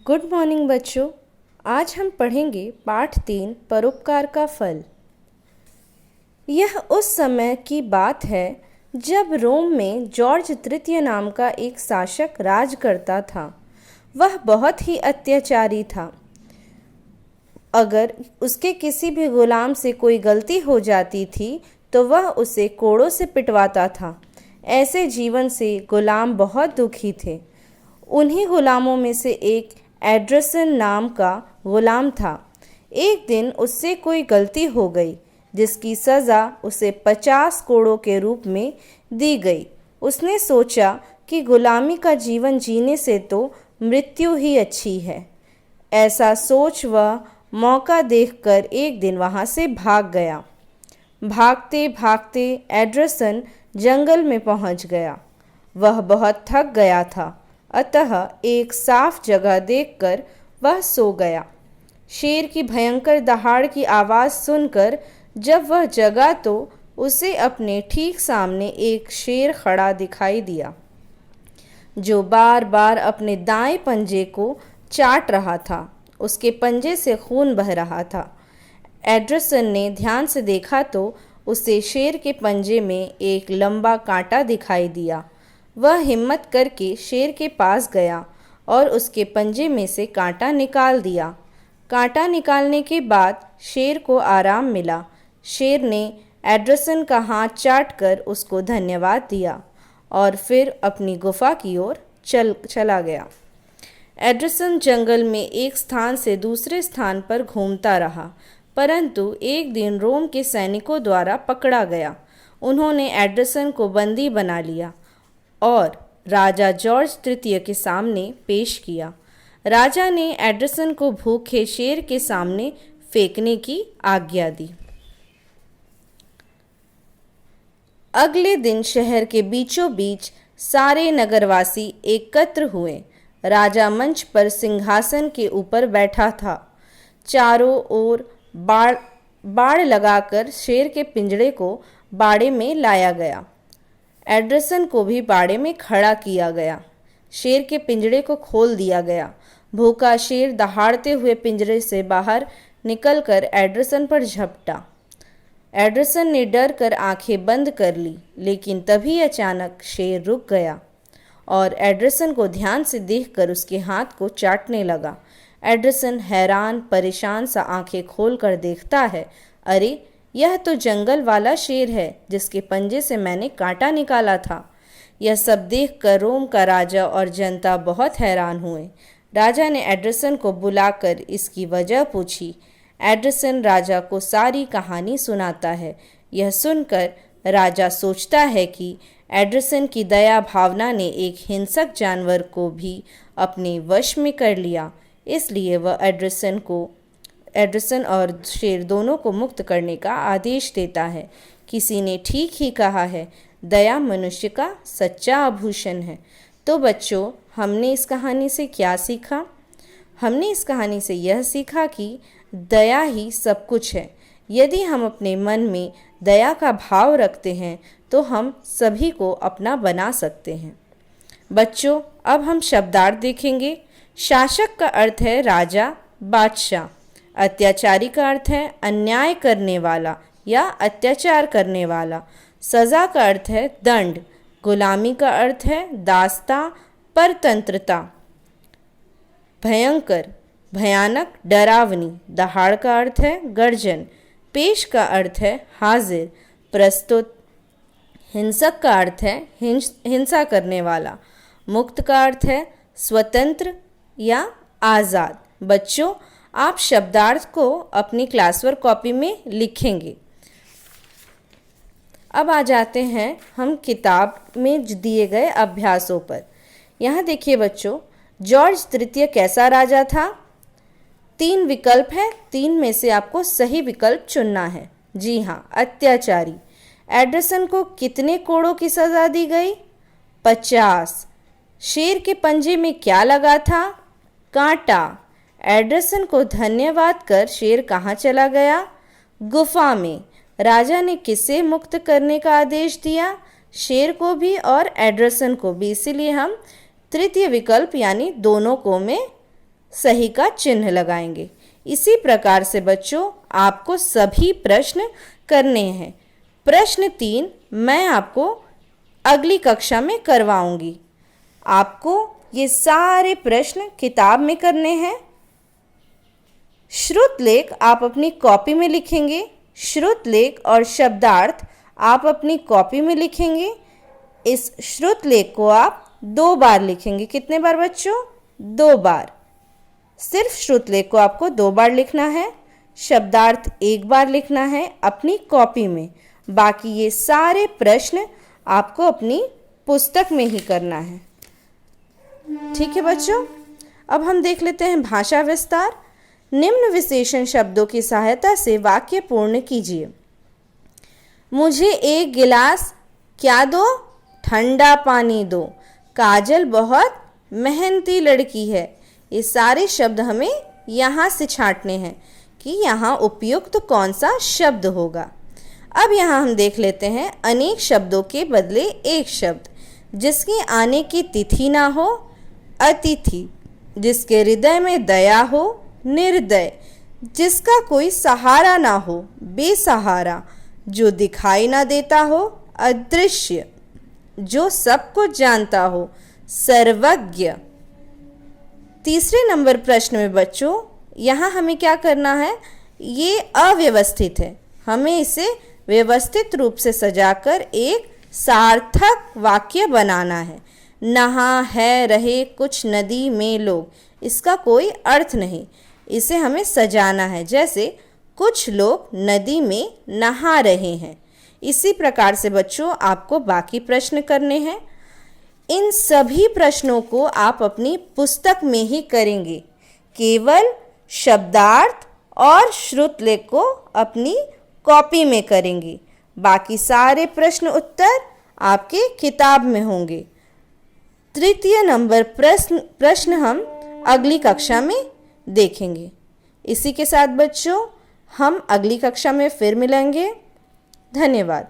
Good morning बच्चों। आज हम पढ़ेंगे पाठ 3 परोपकार का फल। यह उस समय की बात है जब रोम में जॉर्ज तृतीय नाम का एक शासक राज करता था। वह बहुत ही अत्याचारी था। अगर उसके किसी भी गुलाम से कोई गलती हो जाती थी तो वह उसे कोड़ों से पिटवाता था। ऐसे जीवन से गुलाम बहुत दुखी थे। उन्हीं गुलामों में से एक एड्रसन नाम का गुलाम था। एक दिन उससे कोई गलती हो गई जिसकी सज़ा उसे 50 कोड़ों के रूप में दी गई। उसने सोचा कि गुलामी का जीवन जीने से तो मृत्यु ही अच्छी है। ऐसा सोच वह मौका देखकर एक दिन वहाँ से भाग गया। भागते भागते एड्रसन जंगल में पहुँच गया। वह बहुत थक गया था, अतः एक साफ जगह देखकर वह सो गया। शेर की भयंकर दहाड़ की आवाज़ सुनकर जब वह जगा तो उसे अपने ठीक सामने एक शेर खड़ा दिखाई दिया, जो बार बार अपने दाएं पंजे को चाट रहा था। उसके पंजे से खून बह रहा था। एड्रसन ने ध्यान से देखा तो उसे शेर के पंजे में एक लंबा कांटा दिखाई दिया। वह हिम्मत करके शेर के पास गया और उसके पंजे में से कांटा निकाल दिया। कांटा निकालने के बाद शेर को आराम मिला। शेर ने एड्रसन का हाथ चाटकर उसको धन्यवाद दिया और फिर अपनी गुफा की ओर चला गया। एड्रसन जंगल में एक स्थान से दूसरे स्थान पर घूमता रहा, परंतु एक दिन रोम के सैनिकों द्वारा पकड़ा गया। उन्होंने एड्रसन को बंदी बना लिया और राजा जॉर्ज तृतीय के सामने पेश किया। राजा ने एड्रसन को भूखे शेर के सामने फेंकने की आज्ञा दी। अगले दिन शहर के बीचों बीच सारे नगरवासी एकत्र हुए। राजा मंच पर सिंहासन के ऊपर बैठा था। चारों ओर बाड़ लगाकर शेर के पिंजड़े को बाड़े में लाया गया। एड्रसन को भी बाड़े में खड़ा किया गया। शेर के पिंजड़े को खोल दिया गया। भूखा शेर दहाड़ते हुए पिंजरे से बाहर निकलकर एड्रसन पर झपटा। एड्रसन ने डर कर आंखें बंद कर ली, लेकिन तभी अचानक शेर रुक गया और एड्रसन को ध्यान से देखकर उसके हाथ को चाटने लगा। एड्रसन हैरान परेशान सा आंखें खोलकर देखता है, अरे यह तो जंगल वाला शेर है जिसके पंजे से मैंने कांटा निकाला था। यह सब देखकर रोम का राजा और जनता बहुत हैरान हुए। राजा ने एड्रसन को बुलाकर इसकी वजह पूछी। एड्रसन राजा को सारी कहानी सुनाता है। यह सुनकर राजा सोचता है कि एड्रसन की दया भावना ने एक हिंसक जानवर को भी अपने वश में कर लिया, इसलिए वह एड्रसन और शेर दोनों को मुक्त करने का आदेश देता है। किसी ने ठीक ही कहा है, दया मनुष्य का सच्चा आभूषण है। तो बच्चों, हमने इस कहानी से क्या सीखा? हमने इस कहानी से यह सीखा कि दया ही सब कुछ है। यदि हम अपने मन में दया का भाव रखते हैं तो हम सभी को अपना बना सकते हैं। बच्चों, अब हम शब्दार्थ देखेंगे। शासक का अर्थ है राजा, बादशाह। अत्याचारी का अर्थ है अन्याय करने वाला या अत्याचार करने वाला। सज़ा का अर्थ है दंड। गुलामी का अर्थ है दासता, परतंत्रता। भयंकर, भयानक, डरावनी। दहाड़ का अर्थ है गर्जन। पेश का अर्थ है हाजिर, प्रस्तुत। हिंसक का अर्थ है हिंसा करने वाला। मुक्त का अर्थ है स्वतंत्र या आज़ाद। बच्चों, आप शब्दार्थ को अपनी क्लासवर्क कॉपी में लिखेंगे। अब आ जाते हैं हम किताब में दिए गए अभ्यासों पर। यहाँ देखिए बच्चों, जॉर्ज तृतीय कैसा राजा था? 3 विकल्प है, 3 में से आपको सही विकल्प चुनना है। जी हाँ, अत्याचारी। एड्रसन को कितने कोड़ों की सज़ा दी गई? 50। शेर के पंजे में क्या लगा था? कांटा। एड्रसन को धन्यवाद कर शेर कहाँ चला गया? गुफा में। राजा ने किसे मुक्त करने का आदेश दिया? शेर को भी और एड्रसन को भी। इसीलिए हम तृतीय विकल्प यानी दोनों को में सही का चिन्ह लगाएंगे। इसी प्रकार से बच्चों आपको सभी प्रश्न करने हैं। प्रश्न 3 मैं आपको अगली कक्षा में करवाऊंगी। आपको ये सारे प्रश्न किताब में करने हैं। श्रुतलेख आप अपनी कॉपी में लिखेंगे। श्रुतलेख और शब्दार्थ आप अपनी कॉपी में लिखेंगे। इस श्रुतलेख को आप 2 बार लिखेंगे। कितने बार बच्चों? 2 बार। सिर्फ श्रुतलेख को आपको 2 बार लिखना है। शब्दार्थ 1 बार लिखना है अपनी कॉपी में। बाकी ये सारे प्रश्न आपको अपनी पुस्तक में ही करना है। ठीक है बच्चों, अब हम देख लेते हैं भाषा विस्तार। निम्न विशेषण शब्दों की सहायता से वाक्य पूर्ण कीजिए। मुझे 1 गिलास क्या दो? ठंडा पानी दो। काजल बहुत मेहनती लड़की है। ये सारे शब्द हमें यहाँ से छांटने हैं कि यहाँ उपयुक्त कौन सा शब्द होगा। अब यहाँ हम देख लेते हैं अनेक शब्दों के बदले एक शब्द। जिसकी आने की तिथि ना हो, अतिथि। जिसके हृदय में दया हो, निर्दय। जिसका कोई सहारा ना हो, बेसहारा। जो दिखाई ना देता हो, अदृश्य। जो सब कुछ जानता हो, सर्वज्ञ। तीसरे नंबर प्रश्न में बच्चों यहाँ हमें क्या करना है? ये अव्यवस्थित है, हमें इसे व्यवस्थित रूप से सजाकर एक सार्थक वाक्य बनाना है। नहा है रहे कुछ नदी में लोग, इसका कोई अर्थ नहीं, इसे हमें सजाना है। जैसे कुछ लोग नदी में नहा रहे हैं। इसी प्रकार से बच्चों आपको बाकी प्रश्न करने हैं। इन सभी प्रश्नों को आप अपनी पुस्तक में ही करेंगे। केवल शब्दार्थ और श्रुतलेख को अपनी कॉपी में करेंगे। बाकी सारे प्रश्न उत्तर आपके किताब में होंगे। तृतीय नंबर प्रश्न हम अगली कक्षा में देखेंगे। इसी के साथ बच्चों हम अगली कक्षा में फिर मिलेंगे। धन्यवाद।